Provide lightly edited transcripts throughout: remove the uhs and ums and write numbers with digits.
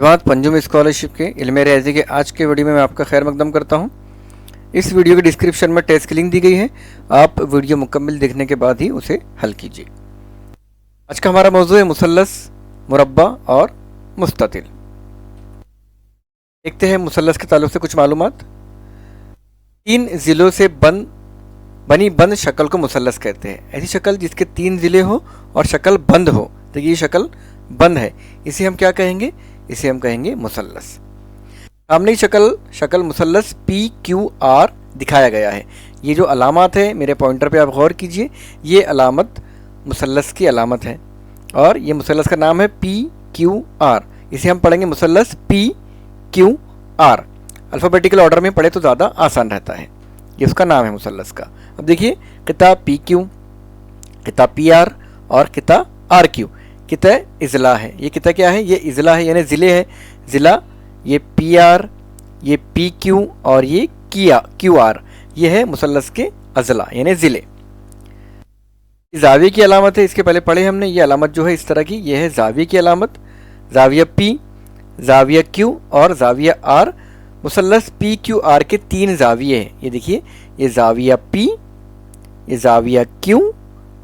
जमात पंजुम scholarship के इल्म रियाजी के आज के वीडियो में मैं आपका खैर मकदम करता हूँ। इस वीडियो के डिस्क्रिप्शन में टेस्ट की लिंक दी गई है, आप वीडियो मुकम्मल देखने के बाद ही उसे हल कीजिए। आज का हमारा मौजू है मुसल्लस, मुरब्बा और मुस्ततिल। देखते हैं मुसल्लस के ताल्लुक से कुछ मालूमात। तीन ज़िलों से बनी बंद शक्ल को मुसल्लस कहते हैं। ऐसी शक्ल जिसके तीन ज़िले हो और शक्ल बंद हो, तो ये शक्ल बंद है, इसे हम क्या कहेंगे? इसे हम कहेंगे मुसल्लस। सामने की शक्ल मुसल्लस PQR दिखाया गया है। ये जो अलामत है, मेरे पॉइंटर पे आप गौर कीजिए, ये अलामत मुसल्लस की अलामत है और ये मुसल्लस का नाम है PQR। इसे हम पढ़ेंगे मुसल्लस PQR। अल्फ़ाबेटिकल ऑर्डर में पढ़े तो ज़्यादा आसान रहता है। ये उसका नाम है मुसल्लस का। अब देखिए, किताब PQ, किताब PR और किताब RQ। किता इज़ला है। ये किता क्या है? ये इज़ला है, यानी ज़िले है। ज़िला ये PR, ये PQ और ये QR। ये है मुसल्लस के अज़ला यानी ज़िले। ज़ाविये की अलामत है, इसके पहले पढ़े हमने। ये अलामत जो है इस तरह की, ये है ज़ाविये की अलामत। ज़ाविया P, ज़ाविया Q और ज़ाविया R। मुसल्लस PQR के तीन ज़ाविये हैं। ये देखिए, ये ज़ाविया P, ये ज़ाविया Q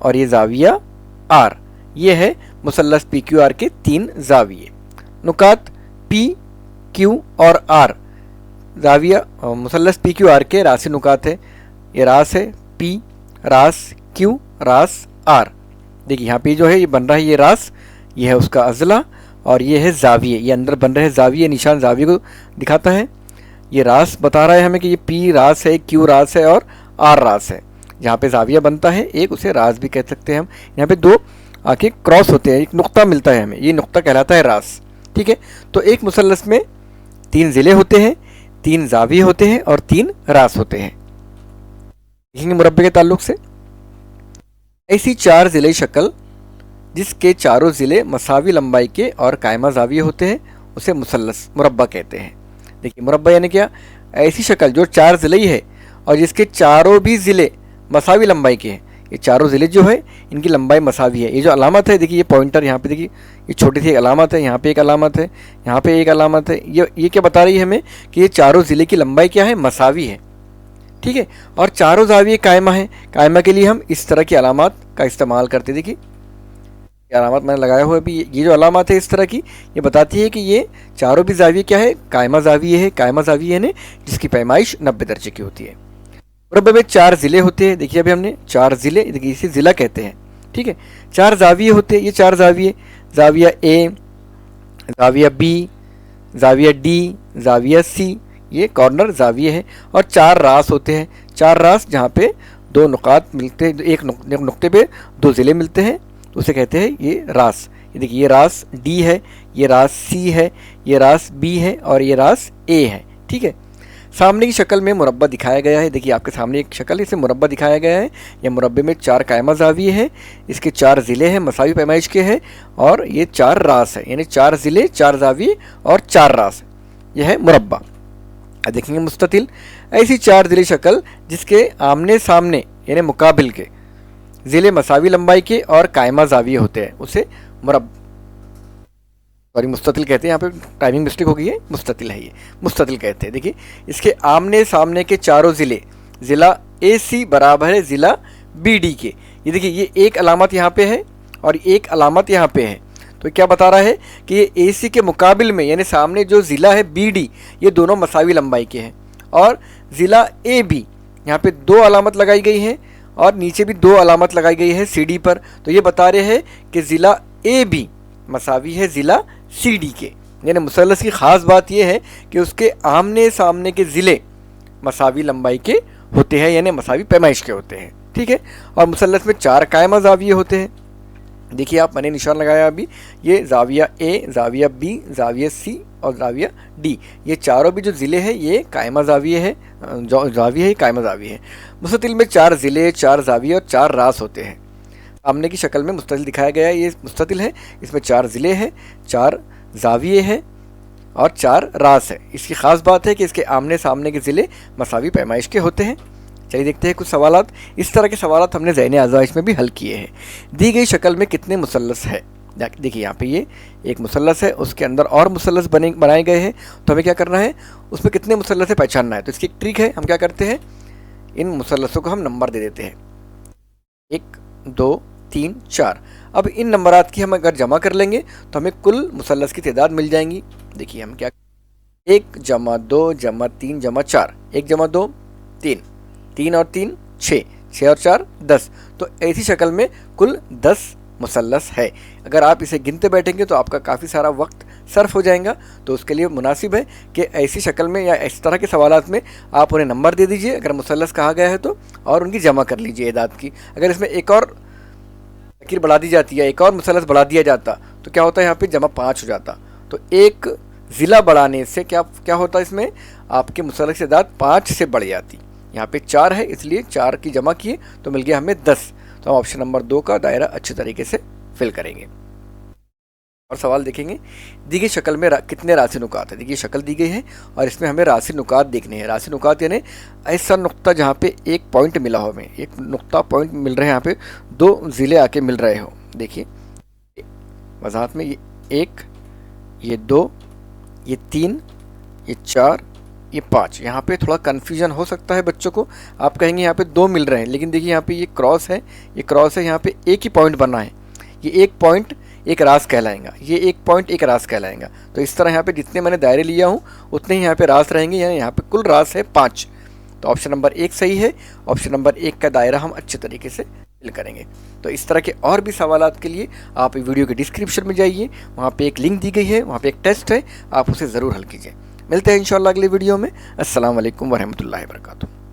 और ये ज़ाविया R। ये है मुसल्लस PQR के तीन ज़ाविये। नुकात P, Q और R। ज़ाविया मुसल्लस PQR के रासी नुकात है। ये रास है P, रास Q, रास R। देखिए यहाँ पे जो है ये बन रहा है, ये रास, ये है उसका अज़ला और ये है ज़ाविये। ये अंदर बन रहे हैं ज़ाविये, निशान ज़ाविये को दिखाता है। ये रास बता रहा है हमें कि ये P रास है, Q रास है और R रास है। जहाँ पे ज़ाविया बनता है एक, उसे रास भी कह सकते हैं हम। यहाँ पे दो आके क्रॉस होते हैं, एक नुक्ता मिलता है हमें, ये नुक्ता कहलाता है रास। ठीक है, तो एक मुसल्लस में तीन ज़िले होते हैं, तीन ज़ाविये होते हैं और तीन रास होते हैं। देखेंगे मुरब्बे के ताल्लुक से। ऐसी चार ज़िले शक्ल जिसके चारों ज़िले मसावी लंबाई के और कायमा ज़ाविये होते हैं, उसे मुसल्लस मुरब्बा कहते हैं। देखिए, मुरब्बा यानी क्या? ऐसी शक्ल जो चार ज़िले ही है और जिसके चारों भी ज़िले मसावी लंबाई के हैं। ये चारों ज़िले जो है इनकी लंबाई मसावी है। ये जो अलामत है, देखिए ये पॉइंटर यहाँ पे, देखिए ये छोटी सी एक अलामत है, यहाँ पे एक अलामत है, यहाँ पे एक अलामत है। ये क्या बता रही है हमें कि ये चारों ज़िले की लंबाई क्या है? मसावी है। ठीक है, और चारों ज़ाविये कायमा है। कायमा के लिए हम इस तरह की अलामत का इस्तेमाल करते हैं। देखिए ये अलामत मैंने लगाया हुआ है अभी। ये जो अलामत है इस तरह की, ये बताती है कि ये चारों भी ज़ाविये क्या है? कायमा ज़ाविये है। कायमा ज़ाविये यानी जिसकी पैमाइश 90 दर्जे की होती है। मुरब्बे में चार ज़िले होते हैं। देखिए अभी हमने चार ज़िले, देखिए इसे ज़िला कहते हैं। ठीक है, चार ज़ाविये होते हैं। ये चार ज़ाविये, ज़ाविया A, ज़ाविया B, ज़ाविया D, ज़ाविया C, ये कॉर्नर ज़ाविये है। और चार रास होते हैं। चार रास जहाँ पे दो नुकात मिलते हैं, एक नुक्ते पे दो ज़िले मिलते हैं, उसे कहते हैं ये रास। ये देखिए, ये रास D है, ये रास C है, ये रास B है और ये रास A है। ठीक है, सामने की शक्ल में मुरब्बा दिखाया गया है। देखिए आपके सामने एक शक्ल, इसे मुरब्बा दिखाया गया है। यह मुरब्बे में चार कायमा ज़ाविये है, इसके चार ज़िले हैं, मसावी पैमाइश के हैं और ये चार रास है, यानी चार ज़िले, चार ज़ाविये और चार रास। यह है मुरब्बा। अब देखेंगे मुस्ततिल। ऐसी चार ज़िले शक्ल जिसके आमने सामने यानी मुकाबिल के ज़िले मसावी लंबाई के और कायमा ज़ाविये होते हैं, उसे मुस्ततिल कहते हैं। यहाँ पे टाइमिंग मिस्टेक हो गई है, मुस्ततिल है, ये मुस्ततिल कहते हैं। देखिए, इसके आमने सामने के चारों ज़िले, ज़िला AC बराबर है ज़िला BD के। ये देखिए, ये एक अलामत यहाँ पे है और एक अलामत यहाँ पे है। तो क्या बता रहा है कि ये AC के मुकाबिल में, यानी सामने जो ज़िला है BD, ये दोनों मसावी लंबाई के हैं। और ज़िला AB, यहाँ पे दो अलामत लगाई गई हैं और नीचे भी दो अलामत लगाई गई है CD पर। तो ये बता रहे हैं कि ज़िला AB मसावी है ज़िला CD के। यानी मुसल्लस की ख़ास बात यह है कि उसके आमने सामने के ज़िले मसावी लंबाई के होते हैं, यानी मसावी पैमाइश के होते हैं। ठीक है, और मुसल्लस में चार कायमा ज़ाविये होते हैं। देखिए आप, मैंने निशान लगाया अभी, ये ज़ाविया A, ज़ाविया B, ज़ाविया C और ज़ाविया D। ये चारों भी जो ज़िले हैं ये कायमा ज़ाविये है, ज़ाविये है, कायमा ज़ाविये है। मुस्ततिल में चार ज़िले, चार ज़ाविये और चार रास होते हैं। सामने की शक्ल में मुस्ततिल दिखाया गया है, ये मुस्ततिल है। इसमें चार ज़िले हैं, चार ज़ाविये हैं और चार रास है। इसकी ख़ास बात है कि इसके आमने सामने के ज़िले मसावी पैमाइश के होते हैं। चलिए देखते हैं कुछ सवालात। इस तरह के सवालात हमने ज़हन आज़माइश में भी हल किए हैं। दी गई शक्ल में कितने मुसल्लस है? देखिए यहाँ पे ये एक मुसल्लस है, उसके अंदर और मुसल्लस बनाए गए हैं, तो हमें क्या करना है, उसमें कितने मुसल्लस है पहचानना है। तो इसकी एक ट्रिक है, हम क्या करते हैं, इन मुसल्लसों को हम नंबर दे देते हैं, 1 2 3 4। अब इन नंबरात की हम अगर जमा कर लेंगे तो हमें कुल मुसल्लस की तादाद मिल जाएंगी। देखिए हम क्या, 1 जमा 2 जमा 3 जमा 4, 1 जमा 2 3, 3 और 3 6, 6 और 4 10। तो ऐसी शक्ल में कुल 10 मुसल्लस है। अगर आप इसे गिनते बैठेंगे तो आपका काफ़ी सारा वक्त सर्फ हो जाएगा। तो उसके लिए मुनासिब है कि ऐसी शक्ल में या इस तरह के सवालात में आप उन्हें नंबर दे दीजिए अगर मुसल्लस कहा गया है तो, और उनकी जमा कर लीजिए एदाद की। अगर इसमें एक और लकीर बढ़ा दी जाती है, एक और मुसल्लस बढ़ा दिया जाता तो क्या होता है, यहाँ पे जमा 5 हो जाता। तो एक ज़िला बढ़ाने से क्या होता है, इसमें आपके मुसल्लस की तादाद 5 से बढ़ जाती। यहाँ पे 4 है इसलिए 4 की जमा किए तो मिल गया हमें 10। तो हम ऑप्शन नंबर 2 का दायरा अच्छे तरीके से फिल करेंगे। और सवाल देखेंगे, दी गई शक्ल में कितने राशि नुकात है। देखिए शक्ल दी गई है और इसमें हमें राशि नुकात देखने हैं। राशि नुकात यानी ऐसा नुक्ता जहाँ पे एक पॉइंट मिला हो, हमें एक नुक्ता पॉइंट मिल रहे हैं, यहाँ पे 2 ज़िले आके मिल रहे हो। देखिए वजाहत में ये 1, ये 2, ये 3, ये 4, ये 5। यहाँ पे थोड़ा कन्फ्यूजन हो सकता है बच्चों को, आप कहेंगे यहाँ पे 2 मिल रहे हैं, लेकिन देखिए यहाँ पे ये क्रॉस है, ये क्रॉस है, यहाँ पे एक ही पॉइंट बना है, ये एक पॉइंट एक रास कहलाएगा, ये एक पॉइंट एक रास कहलाएगा। तो इस तरह यहाँ पे जितने मैंने दायरे लिया हूँ उतने ही यहाँ पे रास रहेंगे, यानी यहाँ पे कुल रास है 5। तो ऑप्शन नंबर 1 सही है। ऑप्शन नंबर 1 का दायरा हम अच्छे तरीके से फिल करेंगे। तो इस तरह के और भी सवालात के लिए आप वीडियो के डिस्क्रिप्शन में जाइए, वहाँ पे एक लिंक दी गई है, वहाँ पे एक टेस्ट है, आप उसे ज़रूर हल कीजिए। मिलते हैं इंशाअल्लाह अगले वीडियो में। अस्सलाम वालेकुम वरहमतुल्लाहि वबरकातुहू।